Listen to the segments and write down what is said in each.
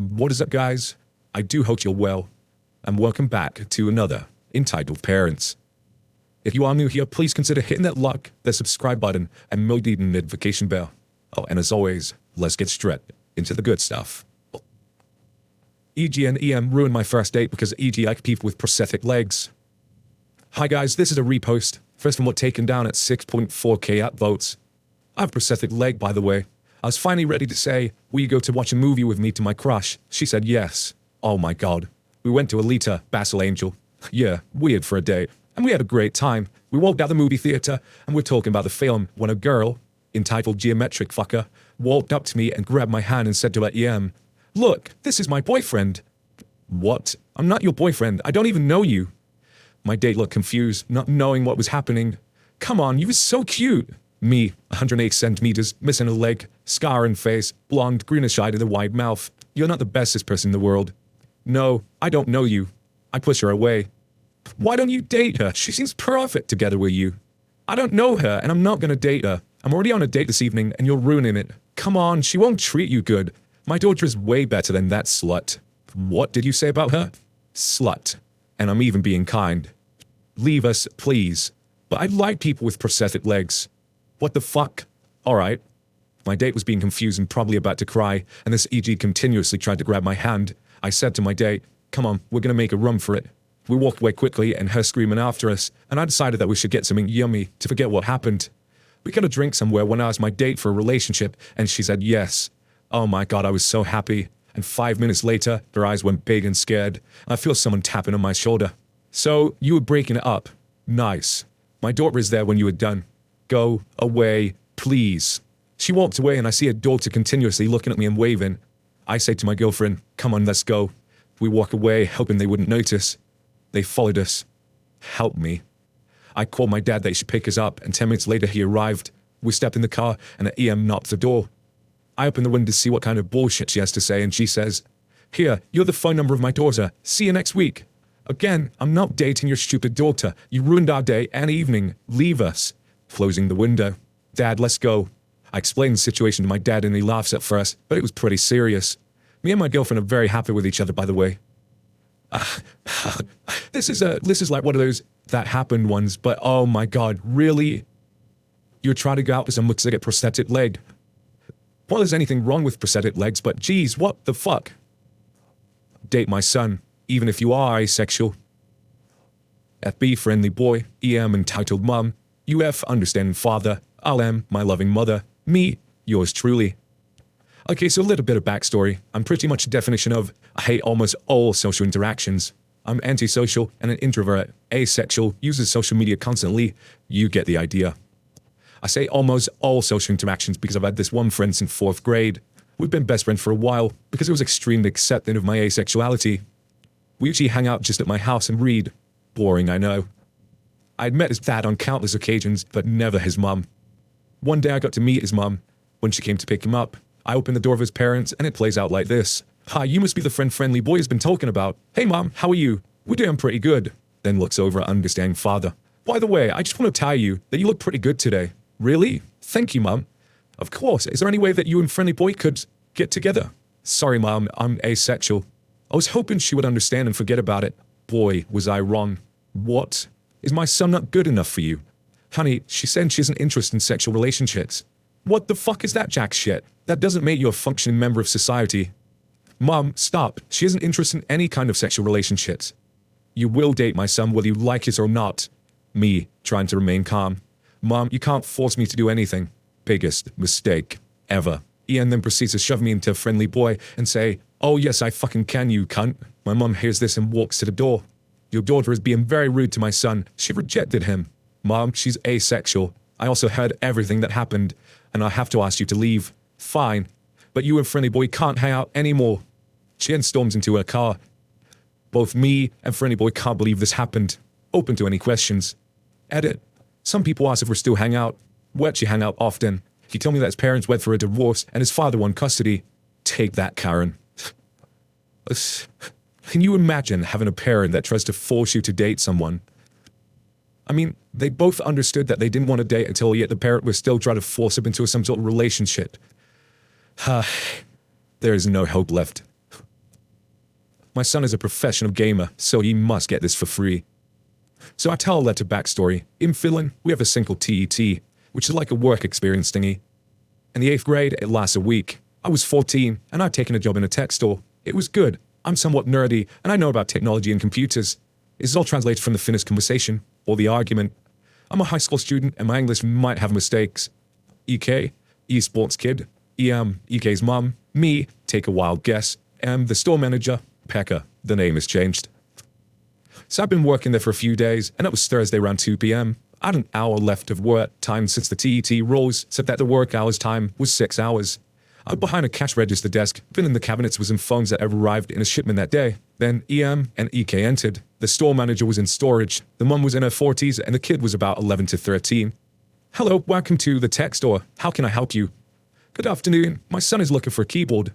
What is up, guys? I do hope you're well, and welcome back to another Entitled Parents. If you are new here, please consider hitting that subscribe button and maybe the notification bell. Oh, and as always, let's get straight into the good stuff. EG and EM ruined my first date because EG liked people with prosthetic legs. Hi guys, this is a repost. First one was taken down at 6.4k upvotes. I have a prosthetic leg, by the way. I was finally ready to say, will you go to watch a movie with me to my crush? She said yes. Oh my god. We went to Alita, Basel Angel. Yeah, weird for a date. And we had a great time. We walked out the movie theater and we're talking about the film when a girl, entitled Geometric Fucker, walked up to me and grabbed my hand and said to her EM, "Look, this is my boyfriend." What? I'm not your boyfriend. I don't even know you. My date looked confused, not knowing what was happening. Come on, you were so cute. Me, 108 centimeters, missing a leg, scar in face, blonde, greenish-eyed with a wide mouth. You're not the bestest person in the world. No, I don't know you. I push her away. Why don't you date her? She seems perfect together with you. I don't know her, and I'm not gonna date her. I'm already on a date this evening, and you're ruining it. Come on, she won't treat you good. My daughter is way better than that slut. What did you say about her? Slut. And I'm even being kind. Leave us, please. But I like people with prosthetic legs. What the fuck? Alright. My date was being confused and probably about to cry, and this EG continuously tried to grab my hand. I said to my date, come on, we're gonna make a run for it. We walked away quickly and her screaming after us, and I decided that we should get something yummy to forget what happened. We got a drink somewhere when I asked my date for a relationship, and she said yes. Oh my god, I was so happy. And 5 minutes later, her eyes went big and scared. I feel someone tapping on my shoulder. So, you were breaking it up. Nice. My daughter is there when you were done. Go away, please. She walked away and I see her daughter continuously looking at me and waving. I say to my girlfriend, come on, let's go. We walk away, hoping they wouldn't notice. They followed us. Help me. I called my dad that he should pick us up, and 10 minutes later he arrived. We stepped in the car and the EM knocked the door. I open the window to see what kind of bullshit she has to say, and she says, "Here, you're the phone number of my daughter. See you next week." Again, I'm not dating your stupid daughter. You ruined our day and evening. Leave us. Closing the window. Dad, let's go. I explained the situation to my dad and he laughs at first, but it was pretty serious. Me and my girlfriend are very happy with each other, by the way. This is like one of those that happened ones, but oh my god, really? You're trying to go out with someone to get prosthetic leg. Well, there's anything wrong with prosthetic legs, but geez, what the fuck? Date my son, even if you are asexual. FB friendly boy, EM entitled mum, UF understanding father, LM my loving mother, me, yours truly. Okay, so a little bit of backstory. I'm pretty much a definition of I hate almost all social interactions. I'm antisocial and an introvert, asexual, uses social media constantly. You get the idea. I say almost all social interactions because I've had this one friend since 4th grade. We've been best friends for a while because it was extremely accepting of my asexuality. We usually hang out just at my house and read. Boring, I know. I'd met his dad on countless occasions, but never his mum. One day I got to meet his mum. When she came to pick him up, I opened the door of his parents and it plays out like this. "Hi, you must be the friendly boy has been talking about. Hey mom, how are you? We're doing pretty good." Then looks over at understanding father. "By the way, I just want to tell you that you look pretty good today." "Really? Thank you, mom." "Of course. Is there any way that you and friendly boy could get together?" "Sorry, mom, I'm asexual." I was hoping she would understand and forget about it. Boy, was I wrong. What? Is my son not good enough for you? Honey, she said she isn't interested in sexual relationships. What the fuck is that jack shit? That doesn't make you a functioning member of society. Mom, stop. She isn't interested in any kind of sexual relationships. You will date my son whether you like it or not. Me, trying to remain calm. Mom, you can't force me to do anything. Biggest mistake ever. Ian then proceeds to shove me into a friendly boy and say, "Oh yes, I fucking can, you cunt." My mom hears this and walks to the door. "Your daughter is being very rude to my son. She rejected him." "Mom, she's asexual. I also heard everything that happened, and I have to ask you to leave." "Fine, but you and friendly boy can't hang out anymore." She then storms into her car. Both me and friendly boy can't believe this happened. Open to any questions. Edit. Some people ask if we're still hang out. We actually hang out often. He told me that his parents went for a divorce and his father won custody. Take that, Karen. Can you imagine having a parent that tries to force you to date someone? I mean, they both understood that they didn't want to date until yet the parent was still trying to force them into some sort of relationship. There is no hope left. My son is a professional gamer, so he must get this for free. So I tell a letter backstory. In Finland, we have a thing called TET, which is like a work experience thingy. In the 8th grade, it lasts a week. I was 14, and I'd taken a job in a tech store. It was good. I'm somewhat nerdy, and I know about technology and computers. It's all translated from the Finnish conversation, or the argument. I'm a high school student, and my English might have mistakes. EK, esports kid. EK's mum. Me, take a wild guess. The store manager, Pekka. The name has changed. So I've been working there for a few days, and it was Thursday around 2 p.m. I had an hour left of work time since the TET rules said that the work hours time was 6 hours. I was behind a cash register desk, filling the cabinets with some phones that had arrived in a shipment that day. Then and EK entered. The store manager was in storage. The mum was in her 40s, and the kid was about 11 to 13. Hello, welcome to the tech store. How can I help you? Good afternoon. My son is looking for a keyboard.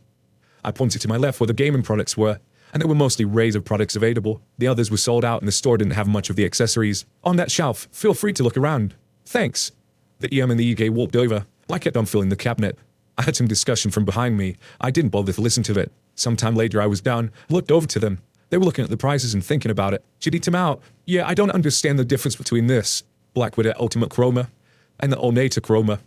I pointed to my left where the gaming products were, and there were mostly Razer products available. The others were sold out, and the store didn't have much of the accessories. On that shelf, feel free to look around. Thanks. The and the EK walked over. I kept on filling the cabinet. I had some discussion from behind me. I didn't bother to listen to it. Sometime later I was down, looked over to them. They were looking at the prices and thinking about it. Should eat them out. Yeah, I don't understand the difference between this, Black Widow Ultimate Chroma, and the Ornata Chroma.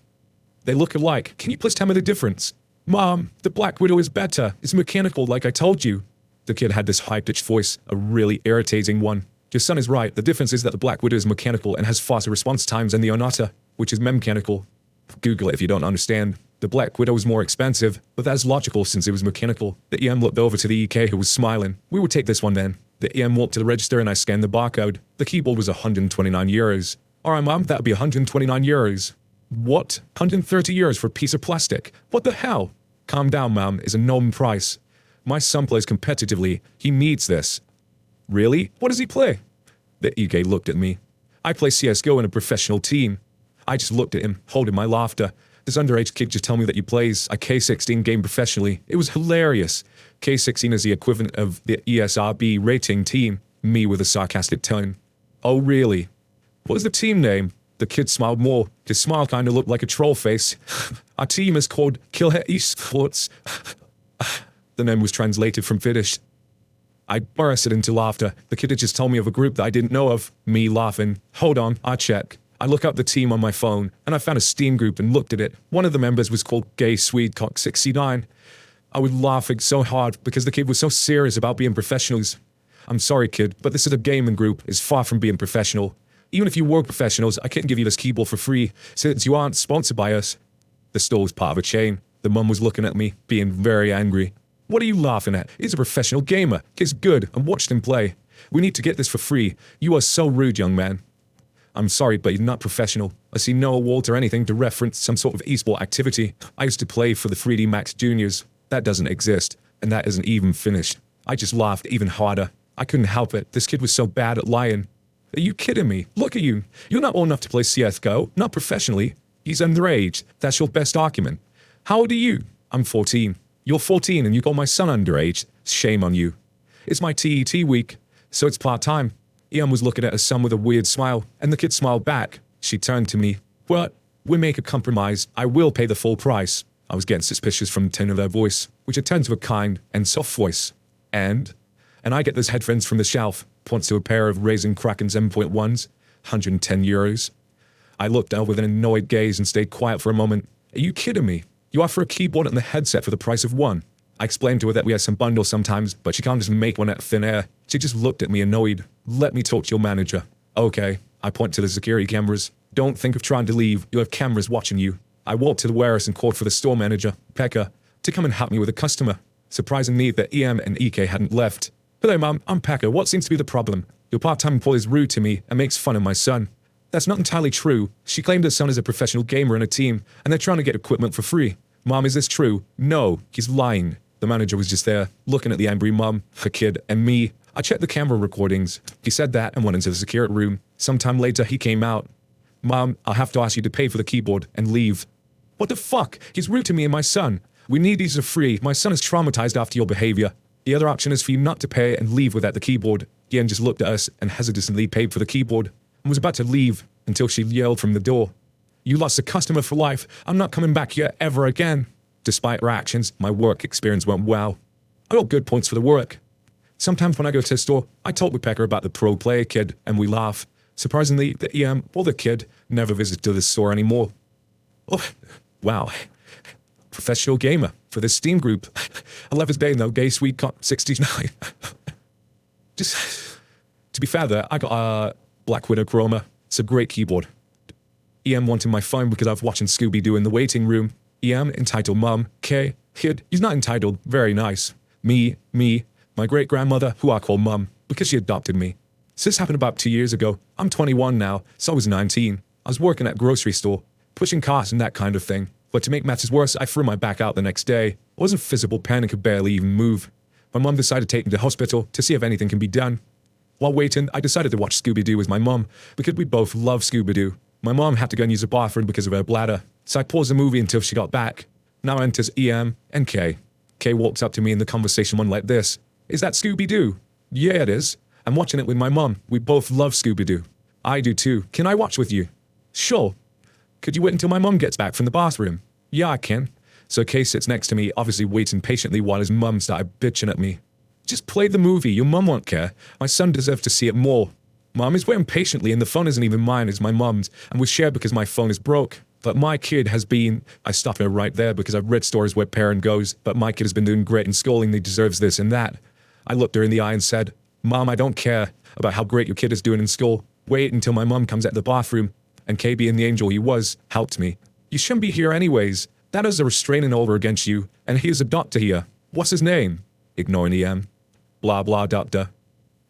They look alike. Can you please tell me the difference? Mom, the Black Widow is better. It's mechanical like I told you. The kid had this high-pitched voice, a really irritating one. Your son is right. The difference is that the Black Widow is mechanical and has faster response times than the Ornata, which is mechanical. Google it if you don't understand. The Black Widow was more expensive, but that's logical since it was mechanical. The EM looked over to the EK who was smiling. We will take this one then. The EM walked to the register and I scanned the barcode. The keyboard was 129 euros. Alright mom, that would be 129 euros. What? 130 euros for a piece of plastic? What the hell? Calm down, mom. It's a known price. My son plays competitively. He needs this. Really? What does he play? The EK looked at me. I play CSGO in a professional team. I just looked at him, holding my laughter. This underage kid just told me that he plays a K16 game professionally. It was hilarious. K16 is the equivalent of the ESRB rating team. Me with a sarcastic tone. Oh really? What is the team name? The kid smiled more. His smile kind of looked like a troll face. Our team is called Killhead Esports. The name was translated from Finnish. I bursted into laughter. The kid had just told me of a group that I didn't know of. Me laughing. Hold on, I'll check. I look up the team on my phone, and I found a Steam group and looked at it. One of the members was called Gay Swedecock 69. I was laughing so hard because the kid was so serious about being professionals. I'm sorry, kid, but this is a gaming group. It's far from being professional. Even if you were professionals, I couldn't give you this keyboard for free, since you aren't sponsored by us. The store was part of a chain. The mum was looking at me, being very angry. What are you laughing at? He's a professional gamer. He's good, and watched him play. We need to get this for free. You are so rude, young man. I'm sorry, but you're not professional. I see no award or anything to reference some sort of esport activity. I used to play for the 3D Max Juniors. That doesn't exist, and that isn't even finished. I just laughed even harder. I couldn't help it. This kid was so bad at lying. Are you kidding me? Look at you. You're not old enough to play CSGO, not professionally. He's underage. That's your best argument. How old are you? I'm 14. You're 14 and you got my son underage. Shame on you. It's my TET week, so it's part-time. Ian was looking at her son with a weird smile, and the kid smiled back. She turned to me. What? We make a compromise. I will pay the full price. I was getting suspicious from the tone of her voice, which had turned to a kind and soft voice. And I get those headphones from the shelf, points to a pair of Razer Kraken's M.1s, 110 euros. I looked at her with an annoyed gaze and stayed quiet for a moment. Are you kidding me? You offer a keyboard and the headset for the price of one. I explained to her that we have some bundles sometimes, but she can't just make one out of thin air. She just looked at me annoyed. Let me talk to your manager. Okay. I point to the security cameras. Don't think of trying to leave. You have cameras watching you. I walked to the warehouse and called for the store manager, Pekka, to come and help me with a customer. Surprising me that EM and EK hadn't left. Hello, Mum. I'm Pekka. What seems to be the problem? Your part-time employee is rude to me and makes fun of my son. That's not entirely true. She claimed her son is a professional gamer in a team, and they're trying to get equipment for free. Mom, is this true? No, he's lying. The manager was just there, looking at the angry mum, her kid, and me. I checked the camera recordings. He said that and went into the security room. Sometime later, he came out. Mom, I'll have to ask you to pay for the keyboard and leave. What the fuck? He's rude to me and my son. We need these for free. My son is traumatized after your behavior. The other option is for you not to pay and leave without the keyboard. Ian just looked at us and hesitantly paid for the keyboard and was about to leave until she yelled from the door. You lost a customer for life. I'm not coming back here ever again. Despite her actions, my work experience went well. I got good points for the work. Sometimes when I go to the store, I talk with Pecker about the pro player kid, and we laugh. Surprisingly, the kid never visited the store anymore. Oh, wow. Professional gamer for this Steam group. I love his day, though. Gay Sweet Cop 69. Just to be fair there, I got a Black Widow Chroma. It's a great keyboard. wanted my phone because I was watching Scooby-Doo in the waiting room. Entitled Mum. K. Kid. He's not entitled. Very nice. Me. My great-grandmother, who I call Mum, because she adopted me. So this happened about 2 years ago. I'm 21 now, so I was 19. I was working at a grocery store, pushing carts and that kind of thing. But to make matters worse, I threw my back out the next day. I was in physical pain and could barely even move. My mum decided to take me to the hospital to see if anything can be done. While waiting, I decided to watch Scooby-Doo with my mum, because we both love Scooby-Doo. My mom had to go and use the bathroom because of her bladder, so I paused the movie until she got back. Now enters and Kay. Kay walks up to me and the conversation went like this. Is that Scooby-Doo? Yeah, it is. I'm watching it with my mum. We both love Scooby-Doo. I do too. Can I watch with you? Sure. Could you wait until my mum gets back from the bathroom? Yeah, I can. So Kay sits next to me, obviously waiting patiently while his mum started bitching at me. Just play the movie. Your mum won't care. My son deserves to see it more. Mum is waiting patiently and the phone isn't even mine, it's my mum's, and we share because my phone is broke. But my kid has been... I stopped her right there because I've read stories where parent goes, but my kid has been doing great in school and he deserves this and that. I looked her in the eye and said, Mom, I don't care about how great your kid is doing in school. Wait until my mum comes out the bathroom. And Kay, being the angel he was, helped me. You shouldn't be here anyways. That is a restraining order against you, and here's a doctor here. What's his name? Ignoring Blah blah doctor.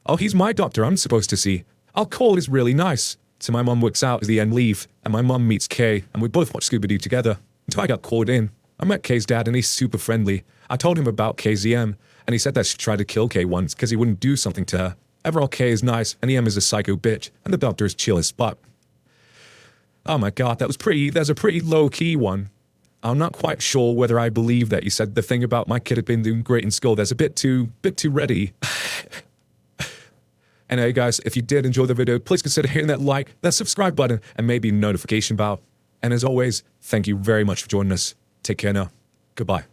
Oh, he's my doctor I'm supposed to see. I'll call, he's really nice. So my mum works out as the end leave, and my mum meets Kay, and we both watch Scooby-Doo together. Until I got called in. I met Kay's dad, and he's super friendly. I told him about Kay's and he said that she tried to kill Kay once because he wouldn't do something to her. Overall, Kay is nice, and is a psycho bitch, and the doctor is chill as fuck. Oh my god, there's a pretty low-key one. I'm not quite sure whether I believe that you said the thing about my kid had been doing great in school. There's a bit too ready. Anyway, guys, if you did enjoy the video, please consider hitting that like, that subscribe button, and maybe notification bell. And as always, thank you very much for joining us. Take care now. Goodbye.